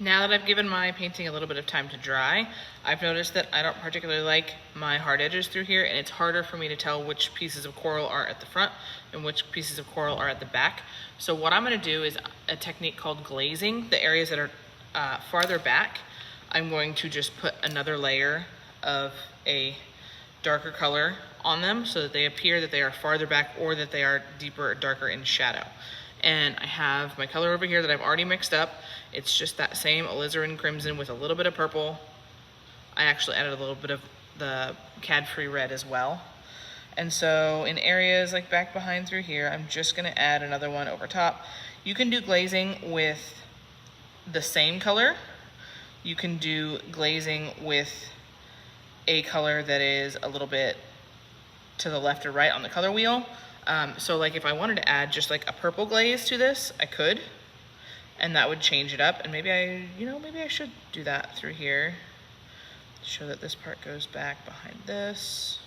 Now that I've given my painting a little bit of time to dry, I've noticed that I don't particularly like my hard edges through here, and it's harder for me to tell which pieces of coral are at the front and which pieces of coral are at the back. So what I'm gonna do is a technique called glazing. The areas that are farther back, I'm going to just put another layer of a darker color on them so that they appear that they are farther back or that they are deeper or darker in shadow. And I have my color over here that I've already mixed up. It's just that same alizarin crimson with a little bit of purple. I actually added a little bit of the cad-free red as well. And so in areas like back behind through here, I'm just gonna add another one over top. You can do glazing with the same color. You can do glazing with a color that is a little bit to the left or right on the color wheel. So like if I wanted to add just like a purple glaze to this, I could, and that would change it up. And maybe I should do that through here. Show that this part goes back behind this.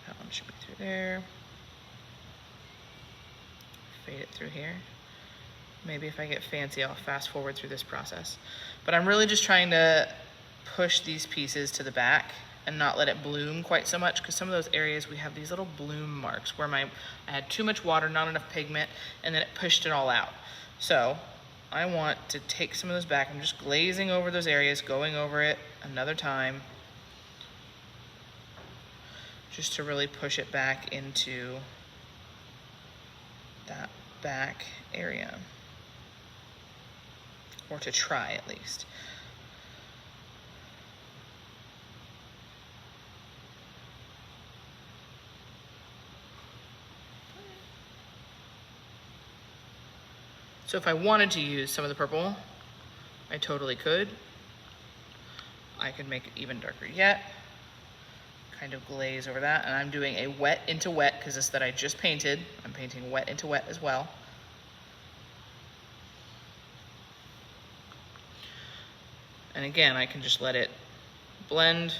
That one should be through there. Fade it through here. Maybe if I get fancy, I'll fast forward through this process. But I'm really just trying to push these pieces to the back and not let it bloom quite so much, because some of those areas we have these little bloom marks where I had too much water, not enough pigment, and then it pushed it all out. So I want to take some of those back. I'm just glazing over those areas, going over it another time, just to really push it back into that back area, or to try at least. So if I wanted to use some of the purple, I totally could. I could make it even darker yet. Kind of glaze over that, and I'm doing a wet into wet because this that I just painted. I'm painting wet into wet as well. And again, I can just let it blend,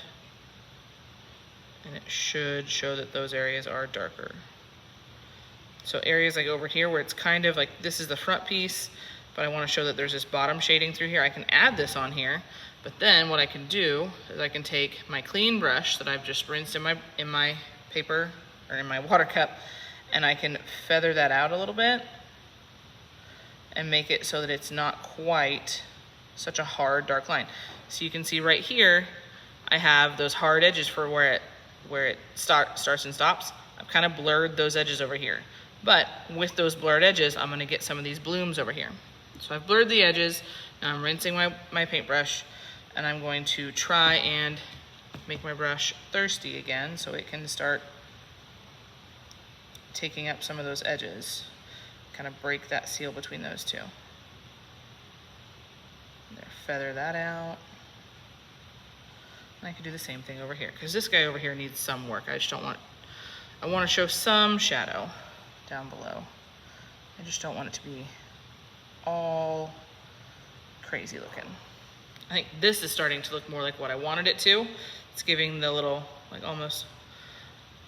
and it should show that those areas are darker. So areas like over here where it's kind of like, this is the front piece, but I want to show that there's this bottom shading through here. I can add this on here, but then what I can do is I can take my clean brush that I've just rinsed in my paper or in my water cup, and I can feather that out a little bit and make it so that it's not quite such a hard dark line. So you can see right here, I have those hard edges for where it starts and stops. I've kind of blurred those edges over here. But with those blurred edges, I'm gonna get some of these blooms over here. So I've blurred the edges, now I'm rinsing my paintbrush, and I'm going to try and make my brush thirsty again so it can start taking up some of those edges. Kind of break that seal between those two. There, feather that out. And I can do the same thing over here, because this guy over here needs some work. I want to show some shadow down below. I just don't want it to be all crazy looking. I think this is starting to look more like what I wanted it to. It's giving the little, like almost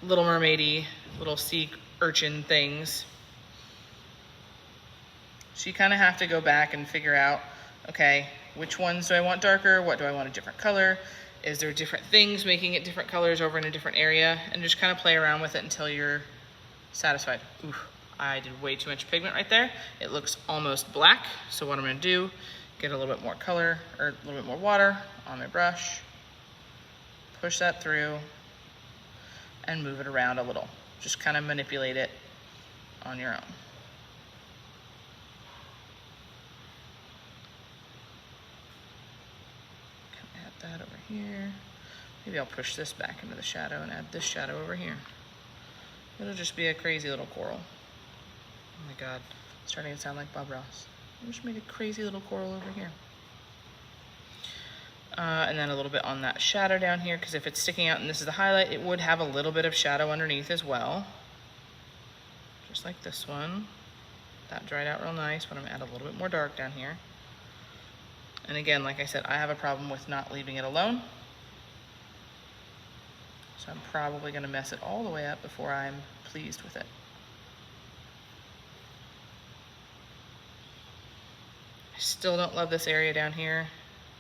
Little Mermaid-y, little sea urchin things. So you kind of have to go back and figure out, okay, which ones do I want darker? What do I want a different color? Is there different things making it different colors over in a different area? And just kind of play around with it until you're satisfied. Oof, I did way too much pigment right there. It looks almost black. So what I'm gonna do, get a little bit more color, or a little bit more water on my brush, push that through, and move it around a little. Just kind of manipulate it on your own. Add that over here. Maybe I'll push this back into the shadow and add this shadow over here. It'll just be a crazy little coral. Oh my God, it's starting to sound like Bob Ross. I'll just make a crazy little coral over here. And then a little bit on that shadow down here, because if it's sticking out and this is the highlight, it would have a little bit of shadow underneath as well. Just like this one. That dried out real nice, but I'm gonna add a little bit more dark down here. And again, like I said, I have a problem with not leaving it alone. So I'm probably gonna mess it all the way up before I'm pleased with it. still don't love this area down here,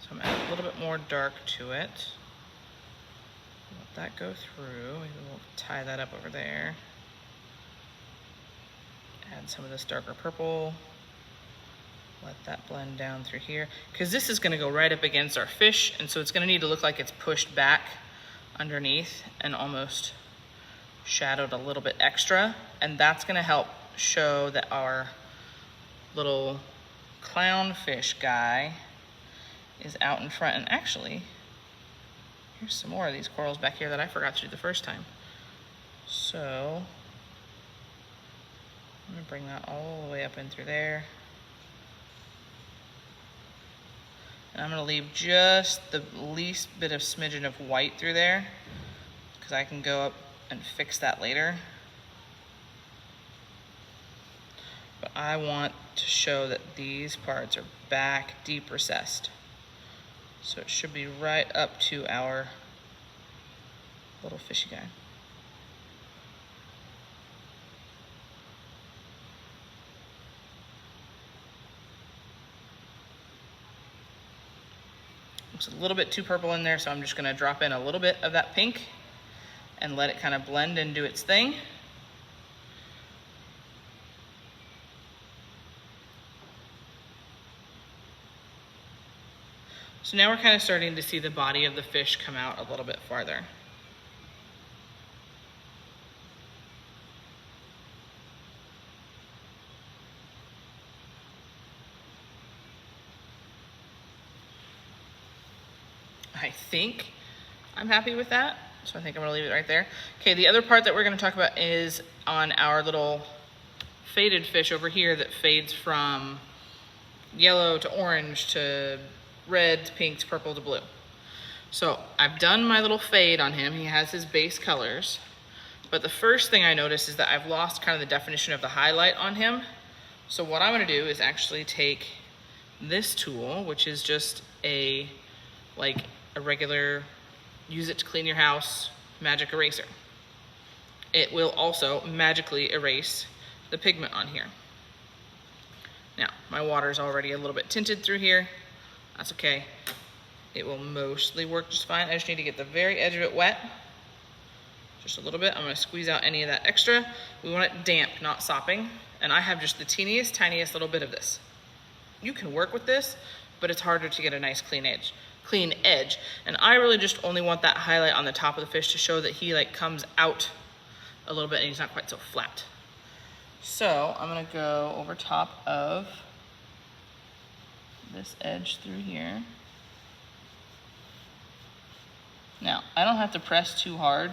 so I'm adding a little bit more dark to it. Let that go through. Maybe we'll tie that up over there. Add some of this darker purple. Let that blend down through here. Because this is gonna go right up against our fish, and so it's gonna need to look like it's pushed back underneath and almost shadowed a little bit extra. And that's gonna help show that our little clownfish guy is out in front. And actually, here's some more of these corals back here that I forgot to do the first time. So I'm gonna bring that all the way up in through there. And I'm gonna leave just the least bit of smidgen of white through there, because I can go up and fix that later. But I want to show that these parts are back deep recessed. So it should be right up to our little fishy guy. Looks a little bit too purple in there, so I'm just gonna drop in a little bit of that pink and let it kind of blend and do its thing. So now we're kind of starting to see the body of the fish come out a little bit farther. I think I'm happy with that, so I think I'm gonna leave it right there. Okay, the other part that we're gonna talk about is on our little faded fish over here that fades from yellow to orange to red to pink to purple to blue. So I've done my little fade on him. He has his base colors, but the first thing I noticed is that I've lost kind of the definition of the highlight on him. So what I'm gonna do is actually take this tool, which is just a regular, use it to clean your house, magic eraser. It will also magically erase the pigment on here. Now, my water is already a little bit tinted through here. That's okay. It will mostly work just fine. I just need to get the very edge of it wet, just a little bit. I'm gonna squeeze out any of that extra. We want it damp, not sopping. And I have just the teeniest, tiniest little bit of this. You can work with this, but it's harder to get a nice clean edge. And I really just only want that highlight on the top of the fish to show that he comes out a little bit and he's not quite so flat. So I'm gonna go over top of this edge through here. Now, I don't have to press too hard,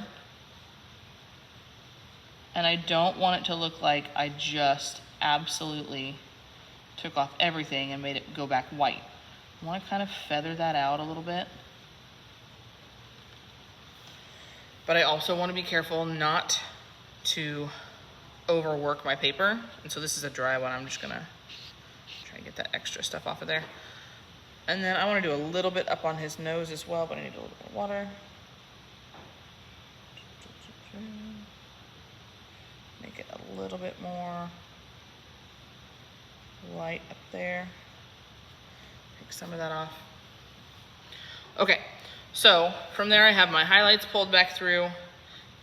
and I don't want it to look like I just absolutely took off everything and made it go back white. I want to kind of feather that out a little bit. But I also want to be careful not to overwork my paper. And so this is a dry one. I'm just gonna try and get that extra stuff off of there. And then I want to do a little bit up on his nose as well, but I need a little bit of water. Make it a little bit more light up there. Take some of that off. Okay, so from there I have my highlights pulled back through,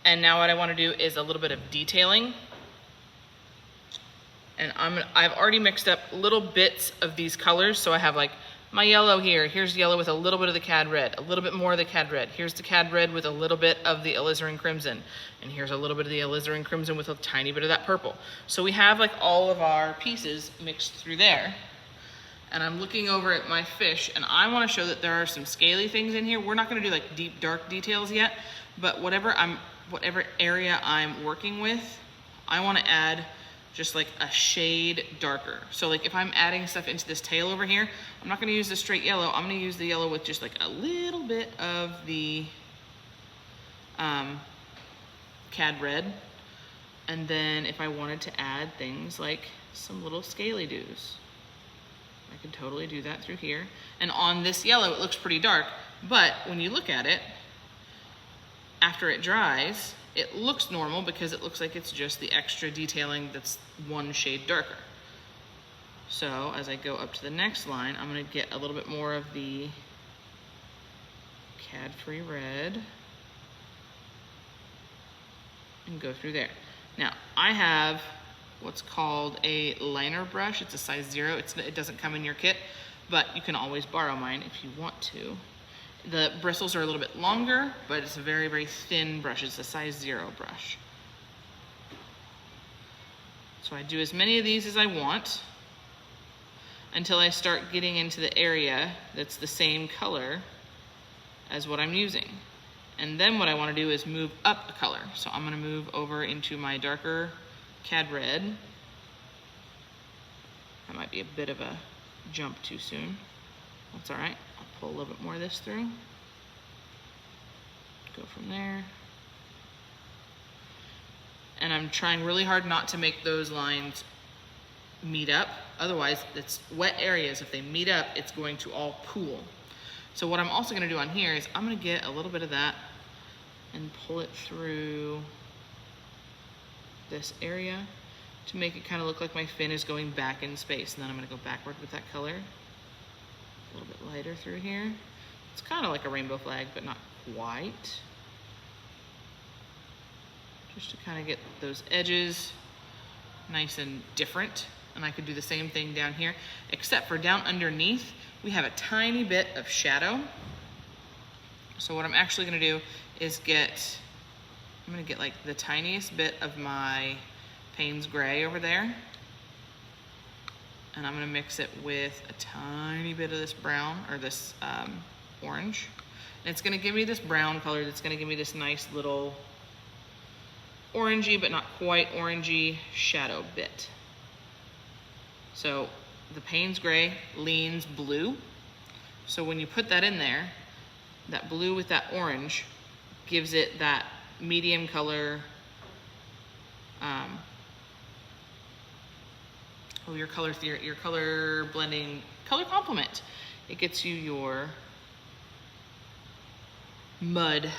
and now what I want to do is a little bit of detailing. And I've already mixed up little bits of these colors, so I have my yellow here. Here's yellow with a little bit of the cad red, a little bit more of the cad red. Here's the cad red with a little bit of the alizarin crimson. And here's a little bit of the alizarin crimson with a tiny bit of that purple. So we have all of our pieces mixed through there. And I'm looking over at my fish, and I want to show that there are some scaly things in here. We're not going to do deep dark details yet, but whatever area I'm working with, I want to add just a shade darker. So if I'm adding stuff into this tail over here, I'm not going to use the straight yellow. I'm going to use the yellow with just a little bit of the cad red. And then if I wanted to add things like some little scaly doos, I can totally do that through here. And on this yellow, it looks pretty dark, but when you look at it, after it dries, it looks normal because it looks like it's just the extra detailing that's one shade darker. So as I go up to the next line, I'm gonna get a little bit more of the Cadfree red and go through there. Now, I have what's called a liner brush. It's a size 0. It doesn't come in your kit, but you can always borrow mine if you want to. The bristles are a little bit longer, but it's a very, very thin brush. It's a size 0 brush. So I do as many of these as I want until I start getting into the area that's the same color as what I'm using. And then what I want to do is move up a color. So I'm going to move over into my darker Cad Red. That might be a bit of a jump too soon. That's all right. I'll pull a little bit more of this through. Go from there. And I'm trying really hard not to make those lines meet up. Otherwise, it's wet areas. If they meet up, it's going to all pool. So what I'm also going to do on here is I'm going to get a little bit of that and pull it through this area to make it kind of look like my fin is going back in space. And then I'm going to go backward with that color. A little bit lighter through here. It's kind of like a rainbow flag, but not quite. Just to kind of get those edges nice and different. And I could do the same thing down here, except for down underneath, we have a tiny bit of shadow. So what I'm actually gonna do is I'm gonna get like the tiniest bit of my Payne's Gray over there. And I'm gonna mix it with a tiny bit of this brown, or this orange. And it's gonna give me this brown color that's gonna give me this nice little orangey, but not quite orangey shadow bit. So the Payne's Gray leans blue. So when you put that in there, that blue with that orange gives it that medium color, your color theory, your color blending, color complement. It gets you your mud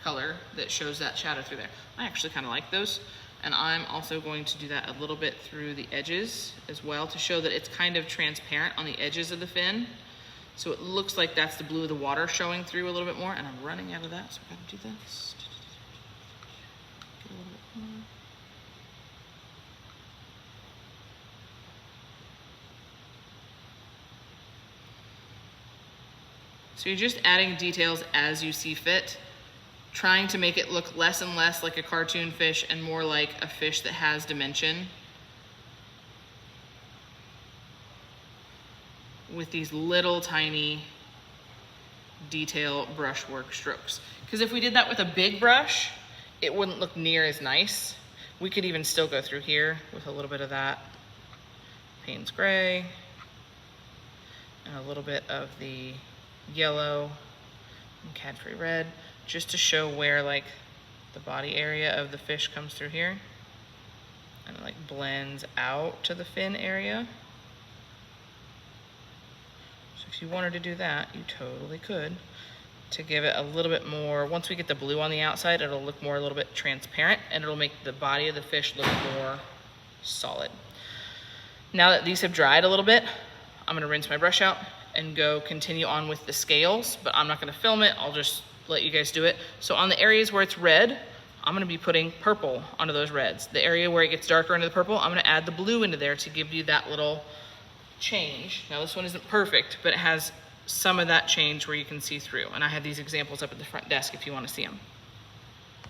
color that shows that shadow through there. I actually kind of like those. And I'm also going to do that a little bit through the edges as well to show that it's kind of transparent on the edges of the fin. So it looks like that's the blue of the water showing through a little bit more, and I'm running out of that, so I gotta do this. Get a little bit more. So you're just adding details as you see fit, trying to make it look less and less like a cartoon fish and more like a fish that has dimension with these little tiny detail brushwork strokes. Because if we did that with a big brush, it wouldn't look near as nice. We could even still go through here with a little bit of that Payne's Gray and a little bit of the yellow and Cadfree red, just to show where like the body area of the fish comes through here and it like blends out to the fin area. So if you wanted to do that, you totally could, to give it a little bit more. Once we get the blue on the outside, it'll look more a little bit transparent and it'll make the body of the fish look more solid. Now that these have dried a little bit, I'm gonna rinse my brush out and go continue on with the scales, but I'm not gonna film it, I'll just let you guys do it. So on the areas where it's red, I'm gonna be putting purple onto those reds. The area where it gets darker into the purple, I'm gonna add the blue into there to give you that little change. Now this one isn't perfect, but it has some of that change where you can see through. And I have these examples up at the front desk if you wanna see them.